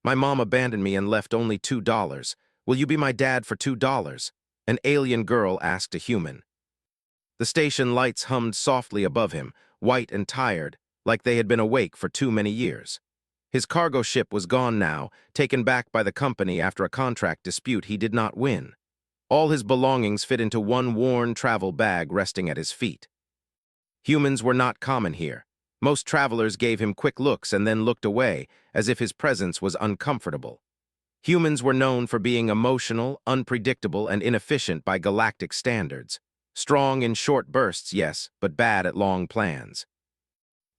My mom abandoned me and left only $2. Will you be my dad for $2? An alien girl asked a human. The station lights hummed softly above him, white and tired, like they had been awake for too many years. His cargo ship was gone now, taken back by the company after a contract dispute he did not win. All his belongings fit into one worn travel bag resting at his feet. Humans were not common here. Most travelers gave him quick looks and then looked away, as if his presence was uncomfortable. Humans were known for being emotional, unpredictable, and inefficient by galactic standards. Strong in short bursts, yes, but bad at long plans.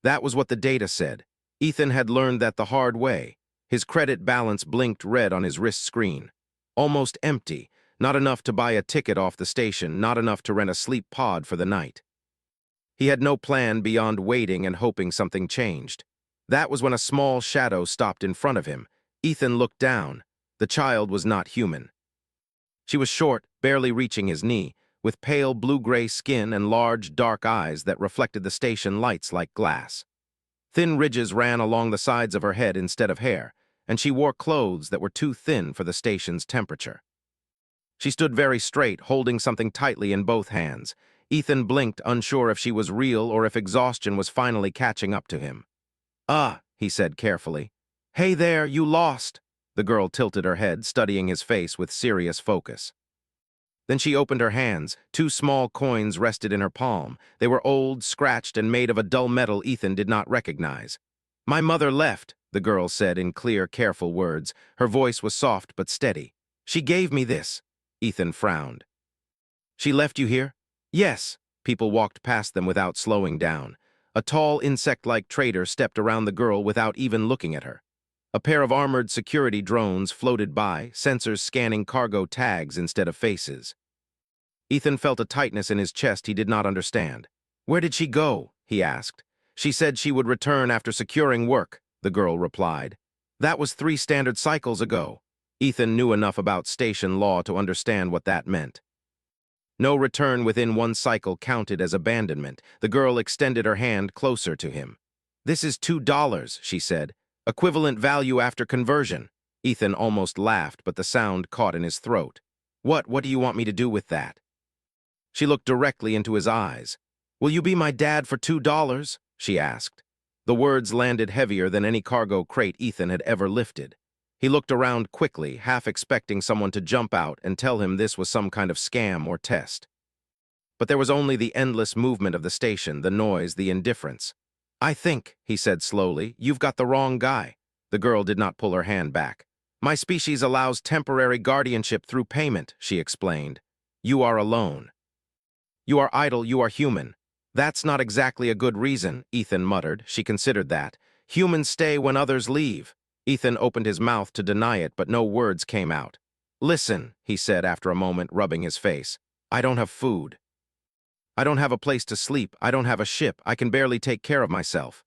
That was what the data said. Ethan had learned that the hard way. His credit balance blinked red on his wrist screen. Almost empty, not enough to buy a ticket off the station, not enough to rent a sleep pod for the night. He had no plan beyond waiting and hoping something changed. That was when a small shadow stopped in front of him. Ethan looked down. The child was not human. She was short, barely reaching his knee, with pale blue-gray skin and large, dark eyes that reflected the station lights like glass. Thin ridges ran along the sides of her head instead of hair, and she wore clothes that were too thin for the station's temperature. She stood very straight, holding something tightly in both hands. Ethan blinked, unsure if she was real or if exhaustion was finally catching up to him. He said carefully. Hey there, you lost. The girl tilted her head, studying his face with serious focus. Then she opened her hands. 2 small coins rested in her palm. They were old, scratched, and made of a dull metal Ethan did not recognize. My mother left, the girl said in clear, careful words. Her voice was soft but steady. She gave me this. Ethan frowned. She left you here? Yes. People walked past them without slowing down. A tall, insect-like trader stepped around the girl without even looking at her. A pair of armored security drones floated by, sensors scanning cargo tags instead of faces. Ethan felt a tightness in his chest he did not understand. Where did she go? He asked. She said she would return after securing work, the girl replied. That was 3 standard cycles ago. Ethan knew enough about station law to understand what that meant. No return within 1 cycle counted as abandonment. The girl extended her hand closer to him. This is $2, she said. Equivalent value after conversion. Ethan almost laughed, but the sound caught in his throat. What do you want me to do with that? She looked directly into his eyes. Will you be my dad for $2? She asked. The words landed heavier than any cargo crate Ethan had ever lifted. He looked around quickly, half expecting someone to jump out and tell him this was some kind of scam or test. But there was only the endless movement of the station, the noise, the indifference. I think, he said slowly, you've got the wrong guy. The girl did not pull her hand back. My species allows temporary guardianship through payment, she explained. You are alone. You are idle, you are human. That's not exactly a good reason, Ethan muttered. She considered that. Humans stay when others leave. Ethan opened his mouth to deny it, but no words came out. Listen, he said after a moment, rubbing his face. I don't have food. I don't have a place to sleep. I don't have a ship. I can barely take care of myself.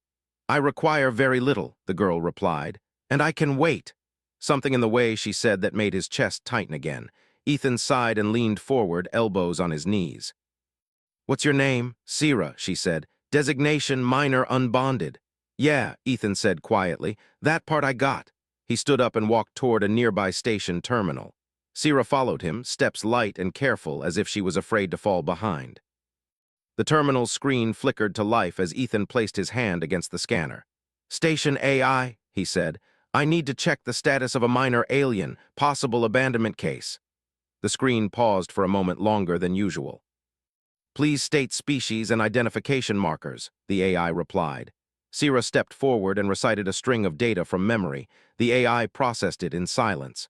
I require very little, the girl replied. And I can wait. Something in the way she said that made his chest tighten again. Ethan sighed and leaned forward, elbows on his knees. What's your name? Sira, she said. Designation minor unbonded. Yeah, Ethan said quietly. That part I got. He stood up and walked toward a nearby station terminal. Sira followed him, steps light and careful, as if she was afraid to fall behind. The terminal's screen flickered to life as Ethan placed his hand against the scanner. Station AI, he said. I need to check the status of a minor alien, possible abandonment case. The screen paused for a moment longer than usual. Please state species and identification markers, the AI replied. Sira stepped forward and recited a string of data from memory. The AI processed it in silence.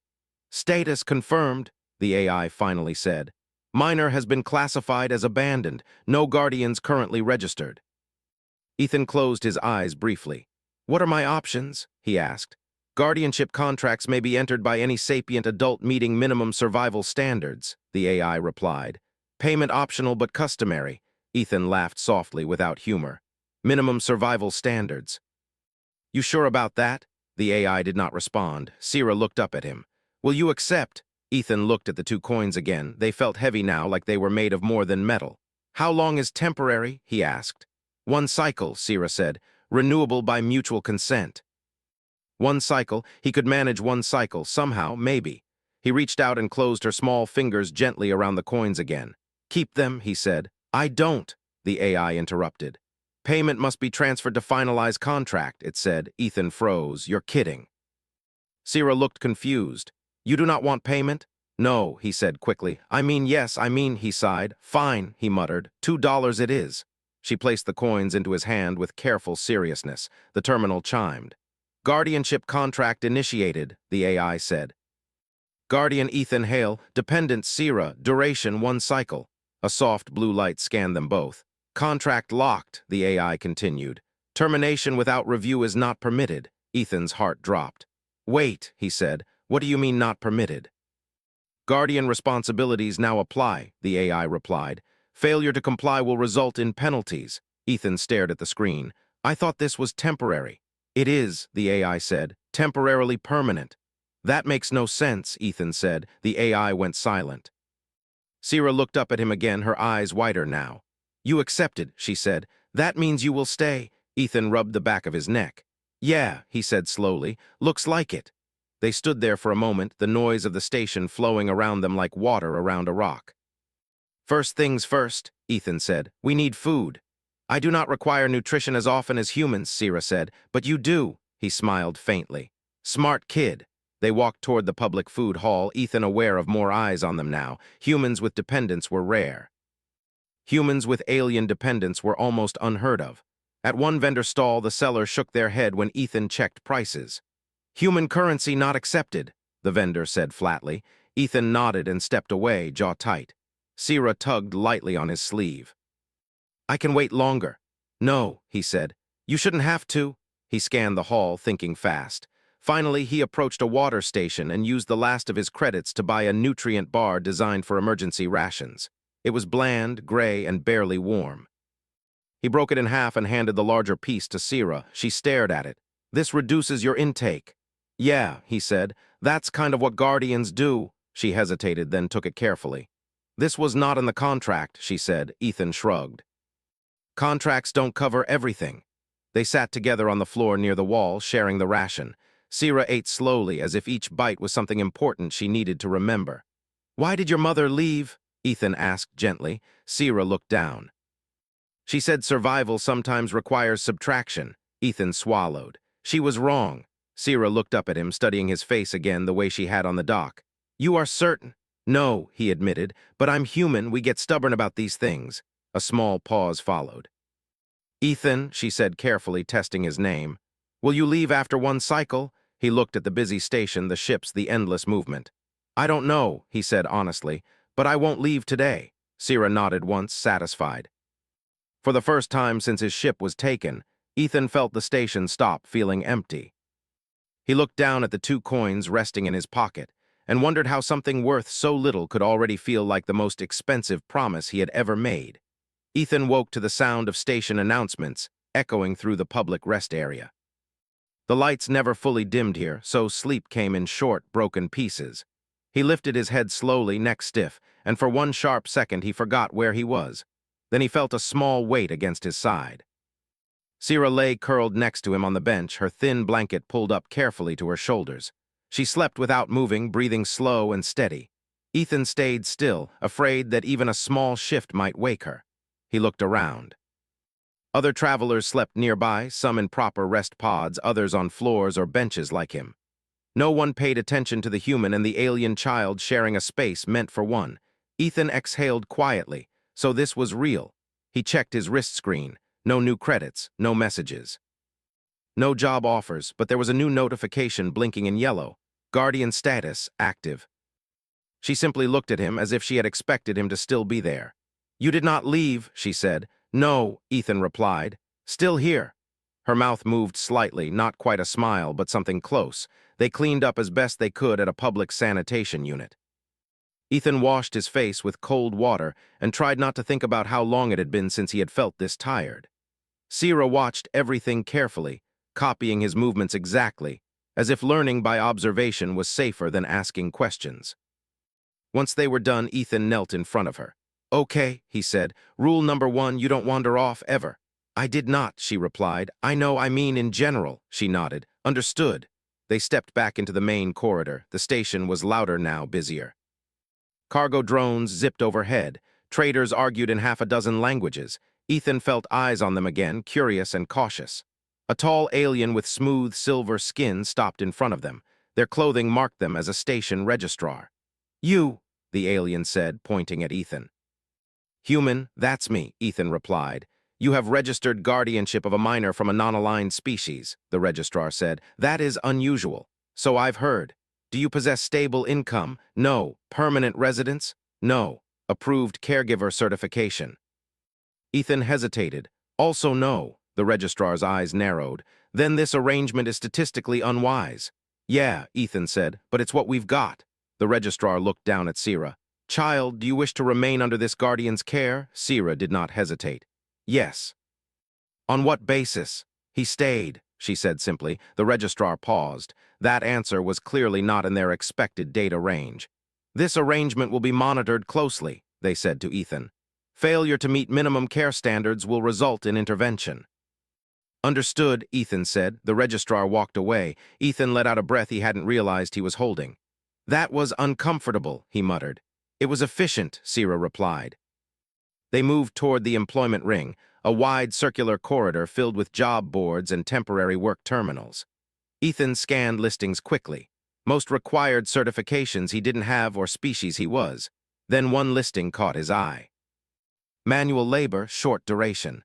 Status confirmed, the AI finally said. Minor has been classified as abandoned. No guardians currently registered. Ethan closed his eyes briefly. What are my options? He asked. Guardianship contracts may be entered by any sapient adult meeting minimum survival standards, the AI replied. Payment optional but customary. Ethan laughed softly without humor. Minimum survival standards. You sure about that? The AI did not respond. Sira looked up at him. Will you accept? Ethan looked at the 2 coins again. They felt heavy now, like they were made of more than metal. How long is temporary? He asked. 1 cycle, Sira said. Renewable by mutual consent. One cycle, he could manage one cycle, somehow, maybe. He reached out and closed her small fingers gently around the coins again. Keep them, he said. I don't, the AI interrupted. Payment must be transferred to finalize contract, it said. Ethan froze. You're kidding. Sierra looked confused. You do not want payment? No, he said quickly. I mean, yes, he sighed. Fine, he muttered. $2 it is. She placed the coins into his hand with careful seriousness. The terminal chimed. Guardianship contract initiated, the AI said. Guardian Ethan Hale, Dependent Sierra, duration 1 cycle. A soft blue light scanned them both. Contract locked, the AI continued. Termination without review is not permitted. Ethan's heart dropped. Wait, he said. What do you mean not permitted? Guardian responsibilities now apply, the AI replied. Failure to comply will result in penalties. Ethan stared at the screen. I thought this was temporary. It is, the AI said. Temporarily permanent. That makes no sense, Ethan said. The AI went silent. Sierra looked up at him again, her eyes wider now. You accepted, she said. That means you will stay. Ethan rubbed the back of his neck. Yeah, he said slowly. Looks like it. They stood there for a moment, the noise of the station flowing around them like water around a rock. First things first, Ethan said. We need food. I do not require nutrition as often as humans, Sierra said. But you do, he smiled faintly. Smart kid. They walked toward the public food hall, Ethan aware of more eyes on them now. Humans with dependents were rare. Humans with alien dependents were almost unheard of. At one vendor stall, the seller shook their head when Ethan checked prices. Human currency not accepted, the vendor said flatly. Ethan nodded and stepped away, jaw tight. Sierra tugged lightly on his sleeve. I can wait longer. No, he said. You shouldn't have to. He scanned the hall, thinking fast. Finally, he approached a water station and used the last of his credits to buy a nutrient bar designed for emergency rations. It was bland, gray, and barely warm. He broke it in half and handed the larger piece to Sierra. She stared at it. This reduces your intake. Yeah, he said. That's kind of what Guardians do. She hesitated, then took it carefully. This was not in the contract, she said. Ethan shrugged. Contracts don't cover everything. They sat together on the floor near the wall, sharing the ration. Sierra ate slowly, as if each bite was something important she needed to remember. Why did your mother leave? Ethan asked gently. Sierra looked down. She said survival sometimes requires subtraction. Ethan swallowed. She was wrong. Sierra looked up at him, studying his face again the way she had on the dock. You are certain? No, he admitted, but I'm human. We get stubborn about these things. A small pause followed. Ethan, she said carefully, testing his name. Will you leave after 1 cycle? He looked at the busy station, the ships, the endless movement. I don't know, he said honestly, but I won't leave today. Sierra nodded once, satisfied. For the first time since his ship was taken, Ethan felt the station stop, feeling empty. He looked down at the 2 coins resting in his pocket and wondered how something worth so little could already feel like the most expensive promise he had ever made. Ethan woke to the sound of station announcements echoing through the public rest area. The lights never fully dimmed here, so sleep came in short, broken pieces. He lifted his head slowly, neck stiff, and for 1 sharp second he forgot where he was. Then he felt a small weight against his side. Sierra lay curled next to him on the bench, her thin blanket pulled up carefully to her shoulders. She slept without moving, breathing slow and steady. Ethan stayed still, afraid that even a small shift might wake her. He looked around. Other travelers slept nearby, some in proper rest pods, others on floors or benches like him. No one paid attention to the human and the alien child sharing a space meant for one. Ethan exhaled quietly, so this was real. He checked his wrist screen. No new credits, no messages. No job offers, but there was a new notification blinking in yellow. Guardian status, active. She simply looked at him as if she had expected him to still be there. You did not leave, she said. No, Ethan replied. Still here. Her mouth moved slightly, not quite a smile, but something close. They cleaned up as best they could at a public sanitation unit. Ethan washed his face with cold water and tried not to think about how long it had been since he had felt this tired. Sierra watched everything carefully, copying his movements exactly, as if learning by observation was safer than asking questions. Once they were done, Ethan knelt in front of her. Okay, he said. Rule number 1, you don't wander off, ever. I did not, she replied. I know, I mean in general, she nodded. Understood. They stepped back into the main corridor. The station was louder now, busier. Cargo drones zipped overhead. Traders argued in half a dozen languages. Ethan felt eyes on them again, curious and cautious. A tall alien with smooth silver skin stopped in front of them. Their clothing marked them as a station registrar. "You," the alien said, pointing at Ethan. "Human, that's me," Ethan replied. "You have registered guardianship of a minor from a non-aligned species," the registrar said. "That is unusual. So I've heard. Do you possess stable income? No. Permanent residence? No. Approved caregiver certification?" Ethan hesitated. "Also no." The registrar's eyes narrowed. "Then this arrangement is statistically unwise." "Yeah," Ethan said, "but it's what we've got." The registrar looked down at Sira. "Child, do you wish to remain under this guardian's care?" Sira did not hesitate. "Yes." "On what basis?" "He stayed," she said simply. The registrar paused. That answer was clearly not in their expected data range. "This arrangement will be monitored closely," they said to Ethan. "Failure to meet minimum care standards will result in intervention." "Understood," Ethan said. The registrar walked away. Ethan let out a breath he hadn't realized he was holding. "That was uncomfortable," he muttered. "It was efficient," Sira replied. They moved toward the employment ring, a wide circular corridor filled with job boards and temporary work terminals. Ethan scanned listings quickly. Most required certifications he didn't have or species he was. Then one listing caught his eye. Manual labor, short duration.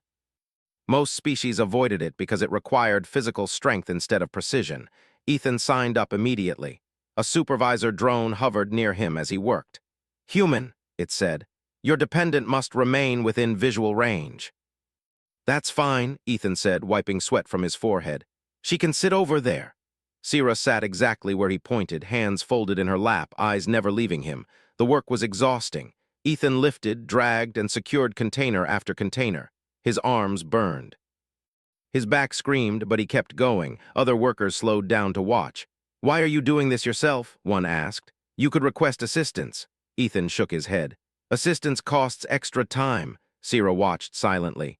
Most species avoided it because it required physical strength instead of precision. Ethan signed up immediately. A supervisor drone hovered near him as he worked. "Human," it said. "Your dependent must remain within visual range." "That's fine," Ethan said, wiping sweat from his forehead. "She can sit over there." Sira sat exactly where he pointed, hands folded in her lap, eyes never leaving him. The work was exhausting. Ethan lifted, dragged, and secured container after container. His arms burned. His back screamed, but he kept going. Other workers slowed down to watch. "Why are you doing this yourself?" one asked. "You could request assistance." Ethan shook his head. "Assistance costs extra time." Sira watched silently.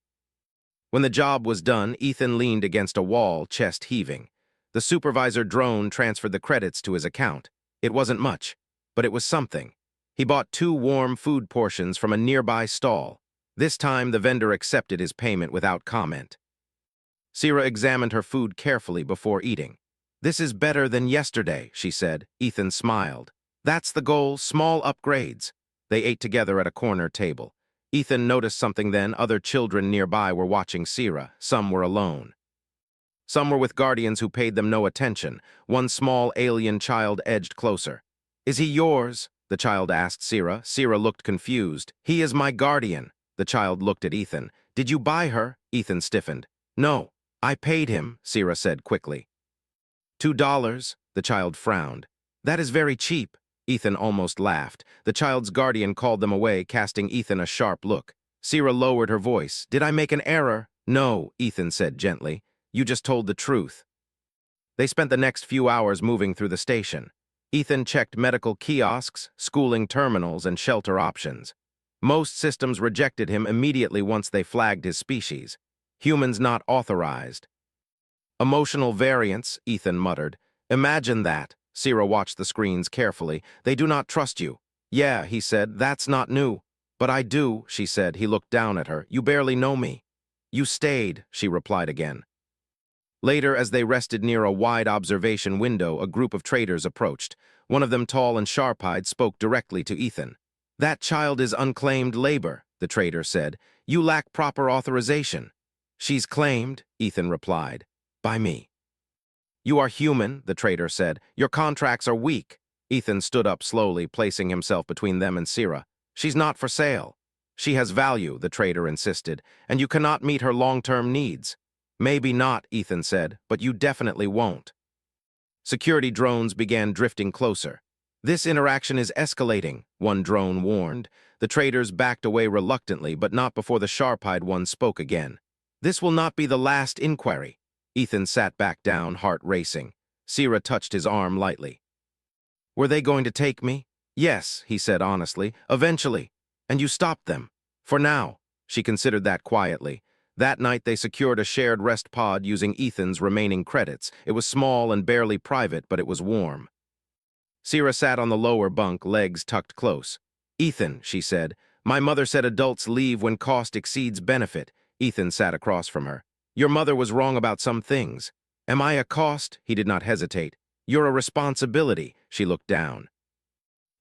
When the job was done, Ethan leaned against a wall, chest heaving. The supervisor drone transferred the credits to his account. It wasn't much, but it was something. He bought 2 warm food portions from a nearby stall. This time, the vendor accepted his payment without comment. Sira examined her food carefully before eating. "This is better than yesterday," she said. Ethan smiled. "That's the goal, small upgrades." They ate together at a corner table. Ethan noticed something then. Other children nearby were watching Sira. Some were alone. Some were with guardians who paid them no attention. One small alien child edged closer. "Is he yours?" the child asked Sira. Sira looked confused. "He is my guardian." The child looked at Ethan. "Did you buy her?" Ethan stiffened. "No, I paid him," Sira said quickly. $2, the child frowned. "That is very cheap." Ethan almost laughed. The child's guardian called them away, casting Ethan a sharp look. Sira lowered her voice. "Did I make an error?" "No," Ethan said gently. "You just told the truth." They spent the next few hours moving through the station. Ethan checked medical kiosks, schooling terminals, and shelter options. Most systems rejected him immediately once they flagged his species. "Humans not authorized." "Emotional variance," Ethan muttered. "Imagine that." Sira watched the screens carefully. "They do not trust you." "Yeah," he said, "that's not new." "But I do," she said. He looked down at her. "You barely know me." "You stayed," she replied again. Later, as they rested near a wide observation window, a group of traders approached. One of them, tall and sharp-eyed, spoke directly to Ethan. "That child is unclaimed labor," the trader said. "You lack proper authorization." "She's claimed," Ethan replied. "By me." "You are human," the trader said. "Your contracts are weak." Ethan stood up slowly, placing himself between them and Sira. "She's not for sale." "She has value," the trader insisted, "and you cannot meet her long-term needs." "Maybe not," Ethan said, "but you definitely won't." Security drones began drifting closer. "This interaction is escalating," one drone warned. The traders backed away reluctantly, but not before the sharp-eyed one spoke again. "This will not be the last inquiry." Ethan sat back down, heart racing. Sira touched his arm lightly. "Were they going to take me?" "Yes," he said honestly. "Eventually. And you stopped them." "For now." She considered that quietly. That night, they secured a shared rest pod using Ethan's remaining credits. It was small and barely private, but it was warm. Sira sat on the lower bunk, legs tucked close. "Ethan," she said, "my mother said adults leave when cost exceeds benefit." Ethan sat across from her. "Your mother was wrong about some things." "Am I a cost?" He did not hesitate. "You're a responsibility." She looked down.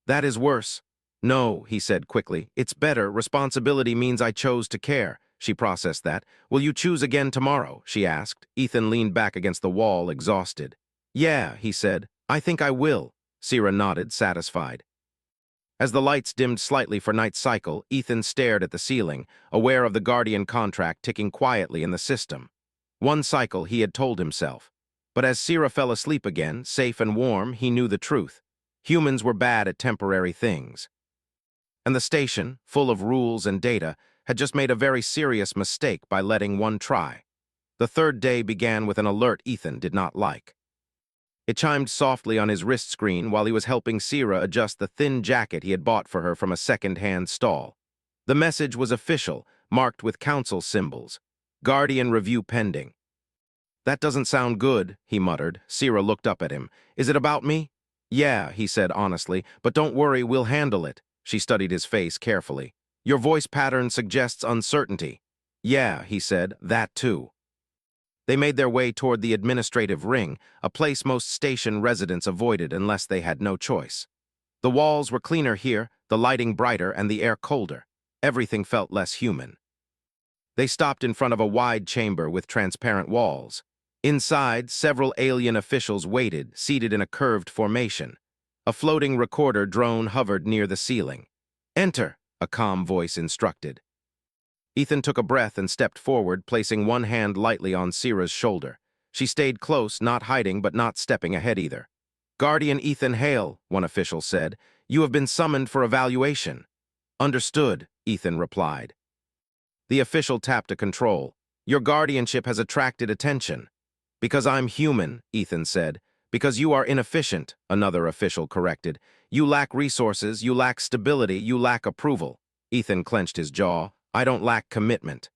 "That is worse." "No," he said quickly. "It's better. Responsibility means I chose to care." She processed that. "Will you choose again tomorrow?" she asked. Ethan leaned back against the wall, exhausted. "Yeah," he said. "I think I will." Sira nodded, satisfied. As the lights dimmed slightly for night cycle, Ethan stared at the ceiling, aware of the Guardian contract ticking quietly in the system. One cycle, he had told himself. But as Sira fell asleep again, safe and warm, he knew the truth. Humans were bad at temporary things. And the station, full of rules and data, had just made a very serious mistake by letting one try. The third day began with an alert Ethan did not like. It chimed softly on his wrist screen while he was helping Sira adjust the thin jacket he had bought for her from a second-hand stall. The message was official, marked with council symbols. Guardian review pending. "That doesn't sound good," he muttered. Sira looked up at him. "Is it about me?" "Yeah," he said honestly, "but don't worry, we'll handle it." She studied his face carefully. "Your voice pattern suggests uncertainty." "Yeah," he said, "that too." They made their way toward the administrative ring, a place most station residents avoided unless they had no choice. The walls were cleaner here, the lighting brighter, and the air colder. Everything felt less human. They stopped in front of a wide chamber with transparent walls. Inside, several alien officials waited, seated in a curved formation. A floating recorder drone hovered near the ceiling. "Enter," a calm voice instructed. Ethan took a breath and stepped forward, placing one hand lightly on Sira's shoulder. She stayed close, not hiding but not stepping ahead either. "Guardian Ethan Hale," one official said, "you have been summoned for evaluation." "Understood," Ethan replied. The official tapped a control. "Your guardianship has attracted attention." "Because I'm human," Ethan said. "Because you are inefficient," another official corrected. "You lack resources, you lack stability, you lack approval." Ethan clenched his jaw. "I don't lack commitment."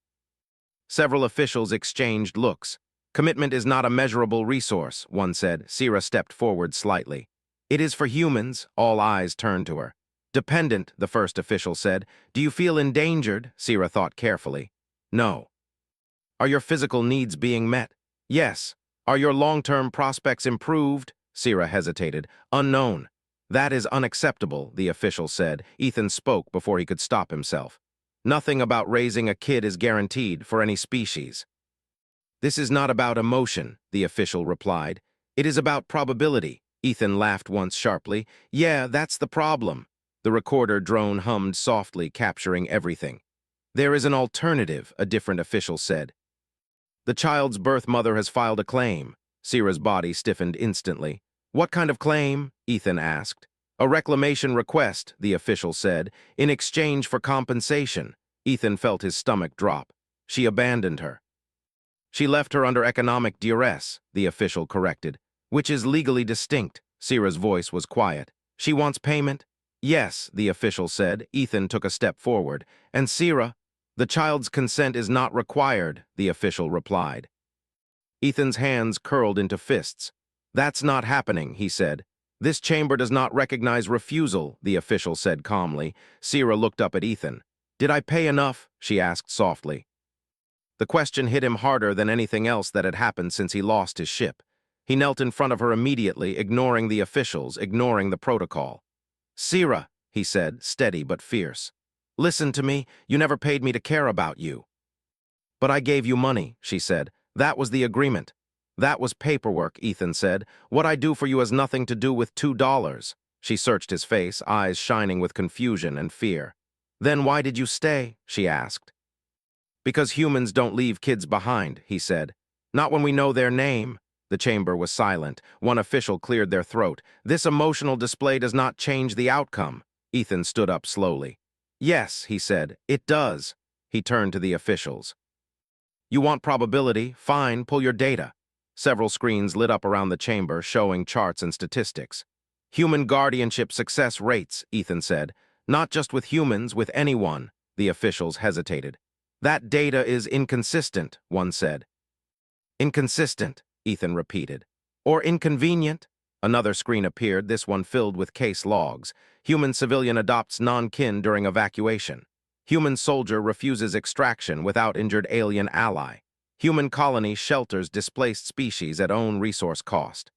Several officials exchanged looks. "Commitment is not a measurable resource," one said. Sira stepped forward slightly. "It is for humans." All eyes turned to her. "Dependent," the first official said. "Do you feel endangered?" Sira thought carefully. "No." "Are your physical needs being met?" "Yes." "Are your long-term prospects improved?" Sira hesitated. "Unknown." "That is unacceptable," the official said. Ethan spoke before he could stop himself. "Nothing about raising a kid is guaranteed for any species." "This is not about emotion," the official replied. "It is about probability." Ethan laughed once sharply. "Yeah, that's the problem." The recorder drone hummed softly, capturing everything. "There is an alternative," a different official said. "The child's birth mother has filed a claim." Sira's body stiffened instantly. "What kind of claim?" Ethan asked. "A reclamation request," the official said, "in exchange for compensation." Ethan felt his stomach drop. "She abandoned her." "She left her under economic duress," the official corrected. "Which is legally distinct." Sira's voice was quiet. "She wants payment?" "Yes," the official said. Ethan took a step forward. "And Sira?" "The child's consent is not required," the official replied. Ethan's hands curled into fists. "That's not happening," he said. "This chamber does not recognize refusal," the official said calmly. Sira looked up at Ethan. "Did I pay enough?" she asked softly. The question hit him harder than anything else that had happened since he lost his ship. He knelt in front of her immediately, ignoring the officials, ignoring the protocol. "Sira," he said, steady but fierce. "Listen to me. You never paid me to care about you." "But I gave you money," she said. "That was the agreement." "That was paperwork," Ethan said. "What I do for you has nothing to do with $2. She searched his face, eyes shining with confusion and fear. "Then why did you stay?" she asked. "Because humans don't leave kids behind," he said. "Not when we know their name." The chamber was silent. One official cleared their throat. "This emotional display does not change the outcome." Ethan stood up slowly. "Yes," he said, "it does." He turned to the officials. "You want probability? Fine, pull your data." Several screens lit up around the chamber, showing charts and statistics. "Human guardianship success rates," Ethan said. "Not just with humans, with anyone." The officials hesitated. That data is inconsistent, one said. Inconsistent, Ethan repeated. Or inconvenient? Another screen appeared, this one filled with case logs. Human civilian adopts non-kin during evacuation. Human soldier refuses extraction without injured alien ally. Human colony shelters displaced species at own resource cost.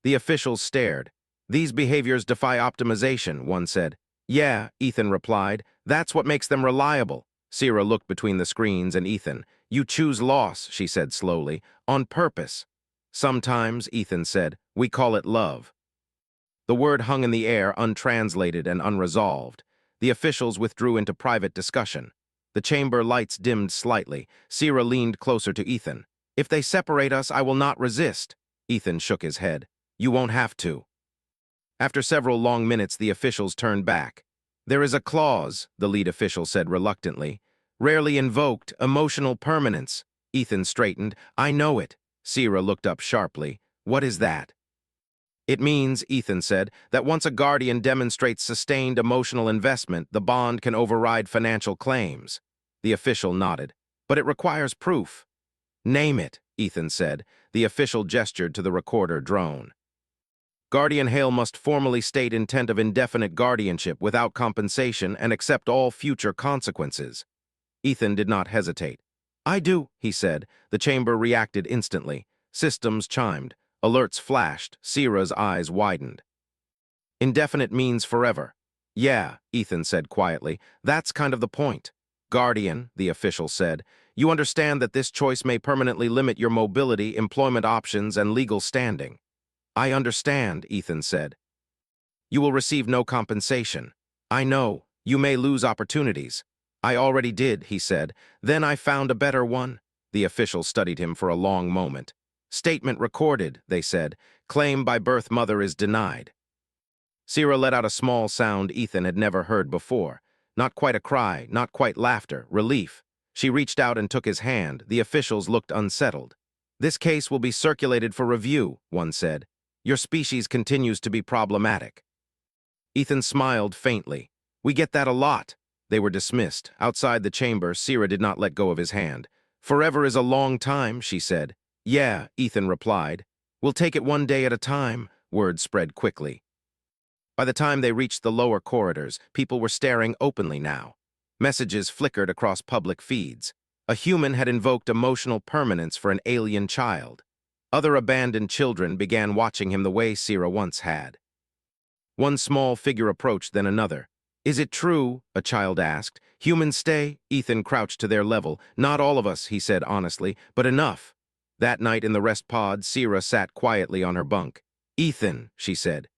The officials stared. These behaviors defy optimization, one said. Yeah, Ethan replied. That's what makes them reliable. Sierra looked between the screens and Ethan. You choose loss, she said slowly, on purpose. Sometimes, Ethan said, we call it love. The word hung in the air, untranslated and unresolved. The officials withdrew into private discussion. The chamber lights dimmed slightly. Sierra leaned closer to Ethan. If they separate us, I will not resist. Ethan shook his head. You won't have to. After several long minutes, the officials turned back. There is a clause, the lead official said reluctantly. Rarely invoked, emotional permanence. Ethan straightened. I know it. Sierra looked up sharply. What is that? It means, Ethan said, that once a guardian demonstrates sustained emotional investment, the bond can override financial claims. The official nodded. But it requires proof. Name it, Ethan said. The official gestured to the recorder drone. Guardian Hale must formally state intent of indefinite guardianship without compensation and accept all future consequences. Ethan did not hesitate. I do, he said. The chamber reacted instantly. Systems chimed. Alerts flashed. Sierra's eyes widened. Indefinite means forever. Yeah, Ethan said quietly. That's kind of the point. Guardian, the official said, you understand that this choice may permanently limit your mobility, employment options, and legal standing. I understand, Ethan said. You will receive no compensation. I know. You may lose opportunities. I already did, he said. Then I found a better one. The official studied him for a long moment. Statement recorded, they said. Claim by birth mother is denied. Sierra let out a small sound Ethan had never heard before. Not quite a cry, not quite laughter, relief. She reached out and took his hand. The officials looked unsettled. This case will be circulated for review, one said. Your species continues to be problematic. Ethan smiled faintly. We get that a lot. They were dismissed. Outside the chamber, Sierra did not let go of his hand. Forever is a long time, she said. Yeah, Ethan replied. We'll take it one day at a time. Word spread quickly. By the time they reached the lower corridors, people were staring openly now. Messages flickered across public feeds. A human had invoked emotional permanence for an alien child. Other abandoned children began watching him the way Sierra once had. One small figure approached, then another. Is it true? A child asked. Humans stay? Ethan crouched to their level. Not all of us, he said honestly, but enough. That night in the rest pod, Sierra sat quietly on her bunk. Ethan, she said.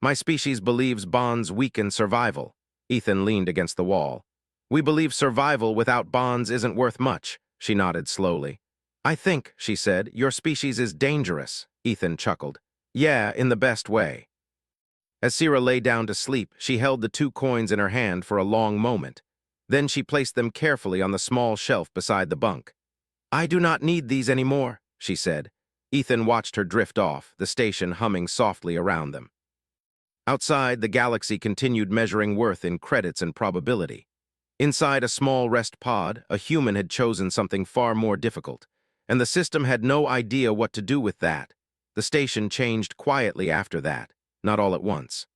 My species believes bonds weaken survival. Ethan leaned against the wall. We believe survival without bonds isn't worth much, she nodded slowly. I think, she said, your species is dangerous. Ethan chuckled. Yeah, in the best way. As Sierra lay down to sleep, she held the 2 coins in her hand for a long moment. Then she placed them carefully on the small shelf beside the bunk. I do not need these anymore, she said. Ethan watched her drift off, the station humming softly around them. Outside, the galaxy continued measuring worth in credits and probability. Inside a small rest pod, a human had chosen something far more difficult, and the system had no idea what to do with that. The station changed quietly after that, not all at once.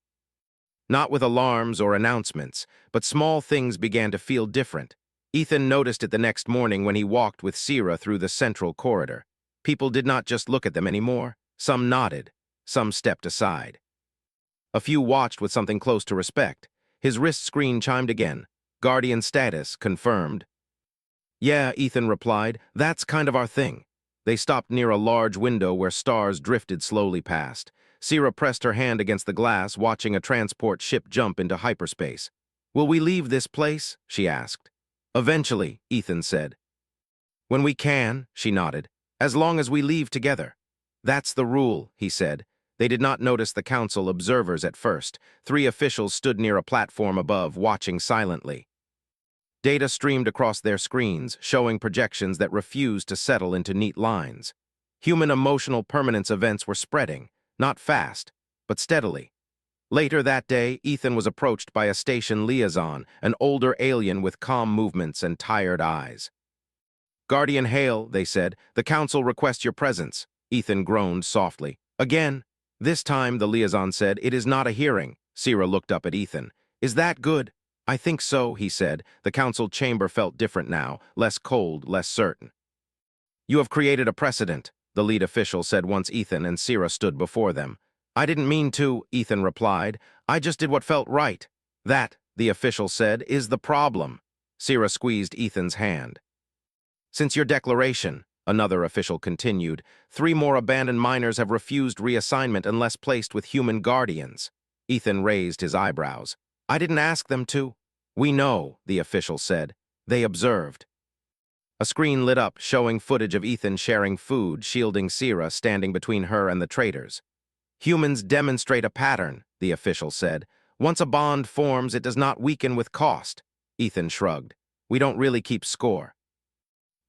Not with alarms or announcements, but small things began to feel different. Ethan noticed it the next morning when he walked with Sierra through the central corridor. People did not just look at them anymore. Some nodded. Some stepped aside. A few watched with something close to respect. His wrist screen chimed again. Guardian status confirmed. Yeah, Ethan replied. That's kind of our thing. They stopped near a large window where stars drifted slowly past. Sierra pressed her hand against the glass, watching a transport ship jump into hyperspace. Will we leave this place? She asked. Eventually, Ethan said. When we can, she nodded. As long as we leave together. That's the rule, he said. They did not notice the council observers at first. 3 officials stood near a platform above, watching silently. Data streamed across their screens, showing projections that refused to settle into neat lines. Human emotional permanence events were spreading, not fast, but steadily. Later that day, Ethan was approached by a station liaison, an older alien with calm movements and tired eyes. "Guardian Hale," they said, "the council requests your presence." Ethan groaned softly. "Again?" This time, the liaison said, "It is not a hearing." Sierra looked up at Ethan. "Is that good?" "I think so," he said. The council chamber felt different now, less cold, less certain. "You have created a precedent," the lead official said once Ethan and Sierra stood before them. "I didn't mean to," Ethan replied. "I just did what felt right." "That," the official said, "is the problem." Sierra squeezed Ethan's hand. "Since your declaration," another official continued, "3 more abandoned minors have refused reassignment unless placed with human guardians." Ethan raised his eyebrows. "I didn't ask them to." "We know," the official said. "They observed." A screen lit up, showing footage of Ethan sharing food, shielding Sierra standing between her and the traitors. "Humans demonstrate a pattern," the official said. "Once a bond forms, it does not weaken with cost." Ethan shrugged. "We don't really keep score."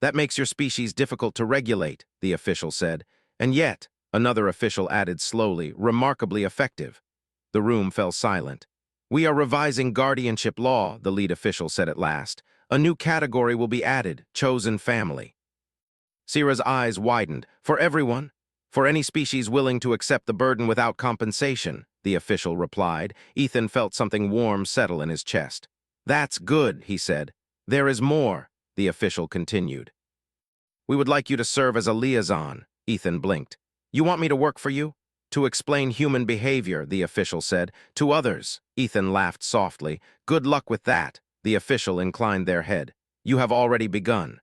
"That makes your species difficult to regulate," the official said. "And yet," another official added slowly, "remarkably effective." The room fell silent. "We are revising guardianship law," the lead official said at last. "A new category will be added, chosen family." Sierra's eyes widened. "For everyone? For any species willing to accept the burden without compensation," the official replied. Ethan felt something warm settle in his chest. "That's good," he said. "There is more," the official continued. "We would like you to serve as a liaison." Ethan blinked. "You want me to work for you?" "To explain human behavior," the official said. "To others." Ethan laughed softly. "Good luck with that." The official inclined their head. "You have already begun."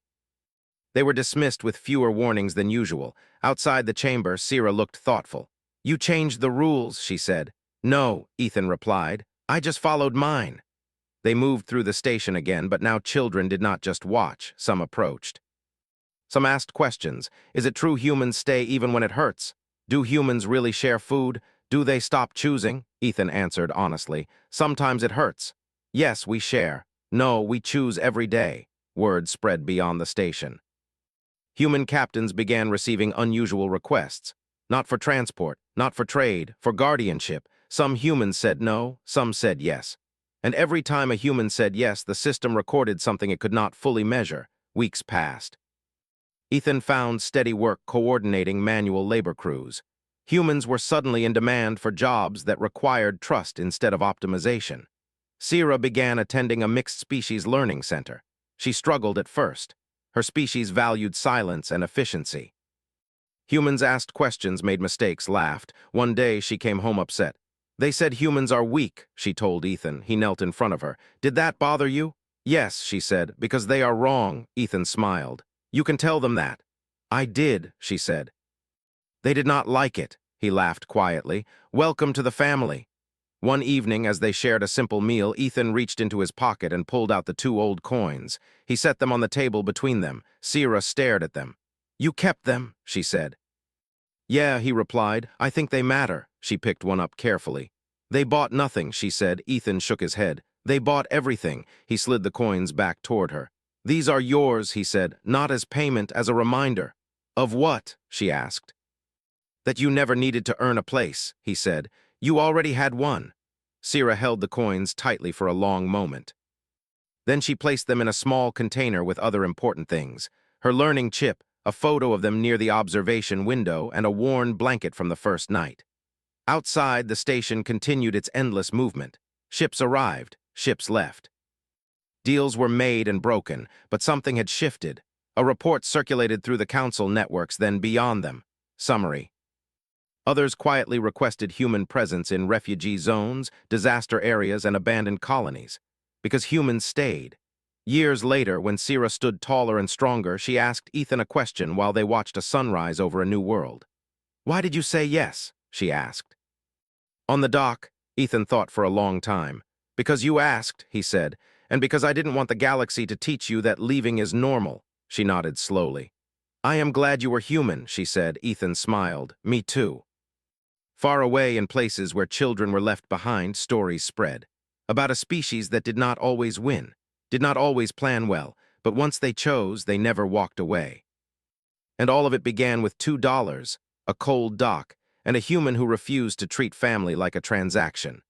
They were dismissed with fewer warnings than usual. Outside the chamber, Sierra looked thoughtful. "You changed the rules," she said. "No," Ethan replied. "I just followed mine." They moved through the station again, but now children did not just watch. Some approached. Some asked questions. Is it true humans stay even when it hurts? Do humans really share food? Do they stop choosing? Ethan answered honestly. Sometimes it hurts. Yes, we share. No, we choose every day. Word spread beyond the station. Human captains began receiving unusual requests. Not for transport, not for trade, for guardianship. Some humans said no, some said yes. And every time a human said yes, the system recorded something it could not fully measure. Weeks passed. Ethan found steady work coordinating manual labor crews. Humans were suddenly in demand for jobs that required trust instead of optimization. Sierra began attending a mixed-species learning center. She struggled at first. Her species valued silence and efficiency. Humans asked questions, made mistakes, laughed. One day, she came home upset. "They said humans are weak," she told Ethan. He knelt in front of her. "Did that bother you?" "Yes," she said, "because they are wrong." Ethan smiled. "You can tell them that." "I did," she said. "They did not like it." He laughed quietly. "Welcome to the family." One evening, as they shared a simple meal, Ethan reached into his pocket and pulled out the 2 old coins. He set them on the table between them. Sierra stared at them. "You kept them," she said. "Yeah," he replied. "I think they matter." She picked one up carefully. "They bought nothing," she said. Ethan shook his head. "They bought everything." He slid the coins back toward her. "These are yours," he said, "not as payment, as a reminder." "Of what?" she asked. "That you never needed to earn a place," he said. "You already had one." Sierra held the coins tightly for a long moment. Then she placed them in a small container with other important things. Her learning chip, a photo of them near the observation window, and a worn blanket from the first night. Outside, the station continued its endless movement. Ships arrived, ships left. Deals were made and broken, but something had shifted. A report circulated through the council networks, then beyond them. Summary. Others quietly requested human presence in refugee zones, disaster areas, and abandoned colonies. Because humans stayed. Years later, when Sierra stood taller and stronger, she asked Ethan a question while they watched a sunrise over a new world. "Why did you say yes?" she asked. On the dock, Ethan thought for a long time. "Because you asked," he said, "and because I didn't want the galaxy to teach you that leaving is normal." She nodded slowly. "I am glad you were human," she said. Ethan smiled. "Me too." Far away in places where children were left behind, stories spread. About a species that did not always win, did not always plan well, but once they chose, they never walked away. And all of it began with $2, a cold dock, and a human who refused to treat family like a transaction.